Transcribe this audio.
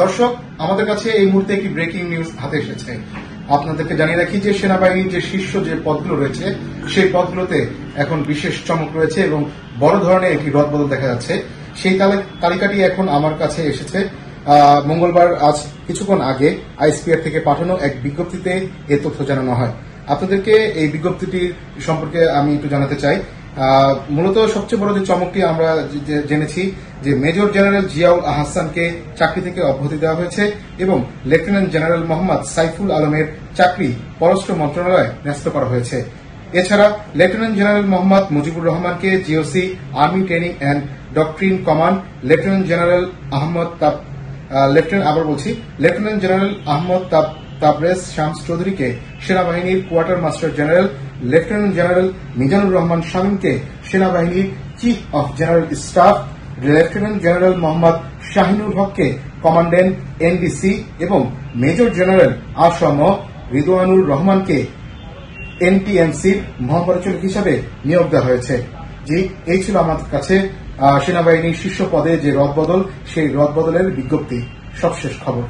দর্শক, আমাদের কাছে এই মুহূর্তে একটি ব্রেকিং নিউজ হাতে এসেছে। আপনাদেরকে জানিয়ে রাখি যে সেনাবাহিনীর যে শীর্ষ যে পদগুলো রয়েছে সেই পদগুলোতে এখন বিশেষ চমক রয়েছে এবং বড় ধরনের একটি রদবদল দেখা যাচ্ছে। সেই তালিকাটি এখন আমার কাছে এসেছে। মঙ্গলবার আজ কিছুক্ষণ আগে আইএসপিআর থেকে পাঠানো এক বিজ্ঞপ্তিতে এ তথ্য জানানো হয়। আপনাদেরকে এই বিজ্ঞপ্তিটির সম্পর্কে আমি একটু জানাতে চাই। মূলত সবচেয়ে বড় যে চমকটি আমরা জেনেছি যে মেজর জেনারেল জিয়াউল আহসানকে চাকরি থেকে অব্যাহতি দেওয়া হয়েছে এবং লেফটেন্যান্ট জেনারেল মোহাম্মদ সাইফুল আলমের চাকরি পররাষ্ট্র মন্ত্রণালয়ে ন্যস্ত করা হয়েছে। এছাড়া লেফটেন্যান্ট জেনারেল মোহাম্মদ মুজিবুর রহমানকে GOC army training and doctrine command, lieutenant general Ahmad Tabrez Shams চৌধুরীকে সেনাবাহিনীর quarter master general, lieutenant general Mizanur Rahman শামীমকে সেনাবাহিনীর chief of general staff, lieutenant general Mohammad Shahinur হককে কমান্ড্যান্ট এনডিসি এবং মেজর জেনারেল আসম রিদওয়ানুর রহমানকে এনটিএমসির মহাপরিচালক হিসাবে নিয়োগ দেওয়া হয়েছে। জি, এই ছিল আমাদের কাছে সেনাবাহিনীর শীর্ষ পদে যে রদবদল, সেই রদবদলের বিজ্ঞপ্তি, সবশেষ খবর।